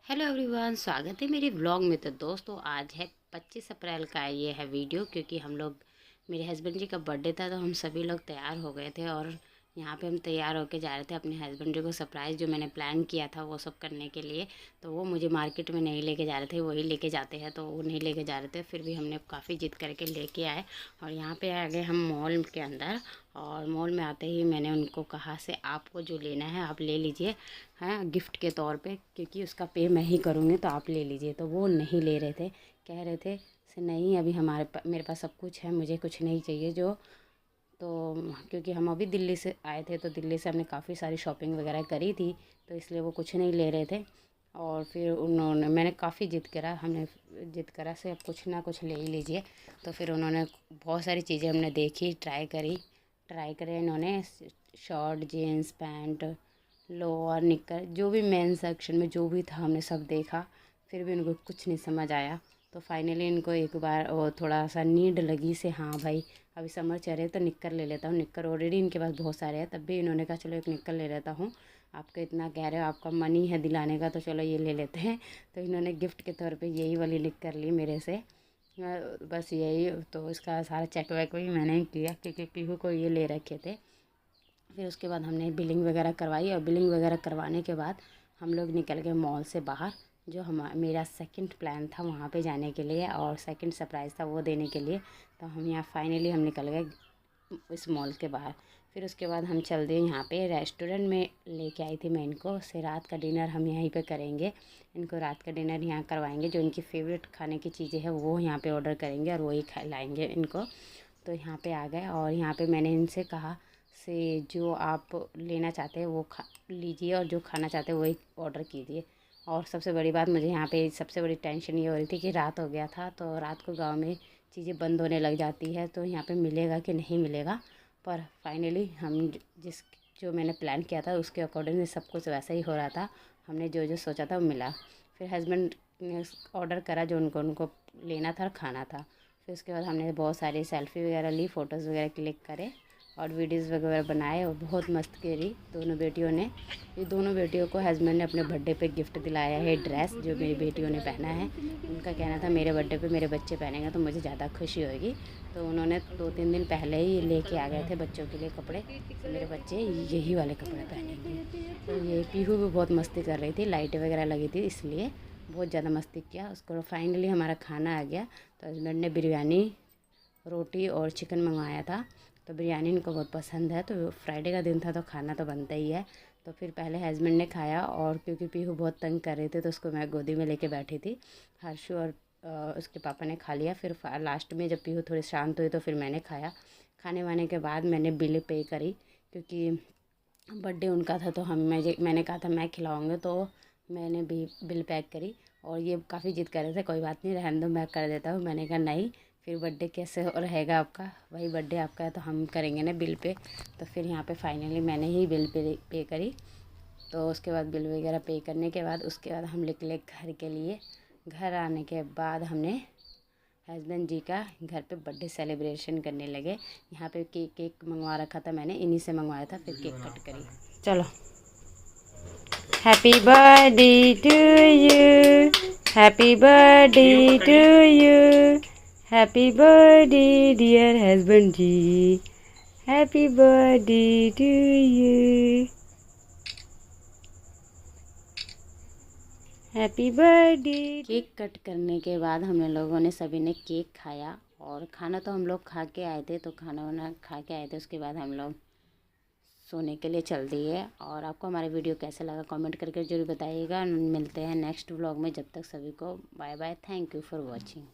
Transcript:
Hello everyone, स्वागत है मेरे व्लॉग में। तो दोस्तों, आज है 25 अप्रैल का ये है वीडियो, क्योंकि हम लोग मेरे हस्बैंड जी का बर्थडे था, तो हम सभी लोग तैयार हो गए थे और यहाँ पे हम तैयार होके जा रहे थे अपने हस्बैंड जी को सरप्राइज़ जो मैंने प्लान किया था वो सब करने के लिए। तो वो मुझे मार्केट में नहीं लेके जा रहे थे, वही लेके जाते हैं, तो वो नहीं लेके जा रहे थे। फिर भी हमने काफ़ी जिद करके लेके आए और यहाँ पे आ गए हम मॉल के अंदर। और मॉल में आते ही मैंने उनको कहा से आपको जो लेना है आप ले लीजिए, हैं, गिफ्ट के तौर पे, क्योंकि उसका पे मैं ही करूँगी, तो आप ले लीजिए। तो वो नहीं ले रहे थे, कह रहे थे से नहीं, अभी मेरे पास सब कुछ है, मुझे कुछ नहीं चाहिए जो। तो क्योंकि हम अभी दिल्ली से आए थे, तो दिल्ली से हमने काफ़ी सारी शॉपिंग वगैरह करी थी, तो इसलिए वो कुछ नहीं ले रहे थे। और फिर मैंने काफ़ी जिद करा से अब कुछ ना कुछ ले ही लीजिए। तो फिर उन्होंने बहुत सारी चीज़ें हमने देखी, ट्राई करे इन्होंने। शॉर्ट, जीन्स, पैंट, लोअर, निक्कर, जो भी मेन सेक्शन में जो भी था हमने सब देखा। फिर भी उनको कुछ नहीं समझ आया। तो फाइनली इनको एक बार वो थोड़ा सा नीड लगी से, हाँ भाई अभी समर चल रहे तो निक्कर ले लेता हूँ। निक्कर ऑलरेडी इनके पास बहुत सारे हैं, तब भी इन्होंने कहा चलो एक निक्कर ले लेता हूँ, आपका इतना कह रहे हो, आपका मन ही है दिलाने का, तो चलो ये ले लेते हैं। तो इन्होंने गिफ्ट के तौर पे यही वाली निक्कर ली मेरे से। बस यही। तो इसका सारा चेक वेक भी मैंने ही किया, क्योंकि पीहू को ये ले रखे थे। फिर उसके बाद हमने बिलिंग वगैरह करवाई और बिलिंग वगैरह करवाने के बाद हम लोग निकल गए मॉल से बाहर। जो मेरा सेकंड प्लान था वहाँ पे जाने के लिए और सेकंड सरप्राइज़ था वो देने के लिए। तो हम यहाँ फाइनली हम निकल गए इस मॉल के बाहर। फिर उसके बाद हम चल दिए यहाँ पे रेस्टोरेंट में, लेके आई थी मैं इनको से। रात का डिनर हम यहीं पे करेंगे, इनको रात का डिनर यहाँ करवाएंगे। जो इनकी फेवरेट खाने की चीज़ें हैं वो यहाँ पे ऑर्डर करेंगे और वही खा लाएंगे इनको। तो यहाँ पे आ गए और यहाँ पे मैंने इनसे कहा से जो आप लेना चाहते हैं वो खा लीजिए और जो खाना चाहते हैं वही ऑर्डर कीजिए। और सबसे बड़ी बात, मुझे यहाँ पे सबसे बड़ी टेंशन ये हो रही थी कि रात हो गया था, तो रात को गांव में चीज़ें बंद होने लग जाती है, तो यहाँ पे मिलेगा कि नहीं मिलेगा। पर फाइनली हम जिस जो मैंने प्लान किया था उसके अकॉर्डिंग सब कुछ वैसा ही हो रहा था। हमने जो जो सोचा था वो मिला। फिर हस्बैंड ने ऑर्डर करा जो उनको उनको लेना था और खाना था। फिर उसके बाद हमने बहुत सारी सेल्फ़ी वगैरह ली, फ़ोटोज़ वगैरह क्लिक करे और वीडियोज़ वगैरह बनाए और बहुत मस्त करी दोनों बेटियों ने। ये दोनों बेटियों को हस्बैंड ने अपने बर्थडे पे गिफ्ट दिलाया है ड्रेस, जो मेरी बेटियों ने पहना है। उनका कहना था मेरे बर्थडे पे मेरे बच्चे पहनेंगे तो मुझे ज़्यादा खुशी होगी। तो उन्होंने 2-3 दिन पहले ही लेके आ गए थे बच्चों के लिए कपड़े, तो मेरे बच्चे यही वाले कपड़े पहनेंगे। तो ये पीहू भी बहुत मस्ती कर रही थी, लाइटें वगैरह लगी थी इसलिए बहुत ज़्यादा मस्ती किया। उसको फाइनली हमारा खाना आ गया। तो हस्बैंड ने बिरयानी, रोटी और चिकन मंगवाया था। तो बिरयानी इनको बहुत पसंद है, तो फ्राइडे का दिन था तो खाना तो बनता ही है। तो फिर पहले हस्बैंड ने खाया, और क्योंकि पीहू बहुत तंग कर रहे थे तो उसको मैं गोदी में लेके बैठी थी। हर्षु और उसके पापा ने खा लिया। फिर लास्ट में जब पीहू थोड़ी शांत हुई तो फिर मैंने खाया। खाने वाने के बाद मैंने बिल पे करी, क्योंकि बर्थडे उनका था, तो मैंने कहा था मैं खिलाऊँगी, तो मैंने भी बिल पैक करी। और ये काफ़ी जिद कर रहे थे, कोई बात नहीं रहने दो मैं कर देता हूँ। मैंने कहा नहीं, फिर बर्थडे कैसे रहेगा आपका, वही बर्थडे आपका है तो हम करेंगे ना बिल पे। तो फिर यहाँ पे फाइनली मैंने ही बिल पे करी। तो उसके बाद बिल वगैरह पे करने के बाद उसके बाद हम निकले घर के लिए। घर आने के बाद हमने हस्बैंड जी का घर पे बर्थडे सेलिब्रेशन करने लगे। यहाँ पे केक मंगवा रखा था मैंने, इन्हीं से मंगवाया था। फिर केक कट करी। चलो, happy birthday to you, happy birthday to you, happy birthday dear husband ji, happy birthday to you, happy birthday. Cake cut करने के बाद हम लोगों ने सभी ने केक खाया। और खाना तो हम लोग खा के आए थे, तो खाना वाना खा के आए थे, उसके बाद हम लोग सोने के लिए चल दिए। और आपको हमारा वीडियो कैसा लगा कमेंट करके जरूर बताइएगा। मिलते हैं नेक्स्ट व्लॉग में, जब तक सभी को bye bye, thank you for watching.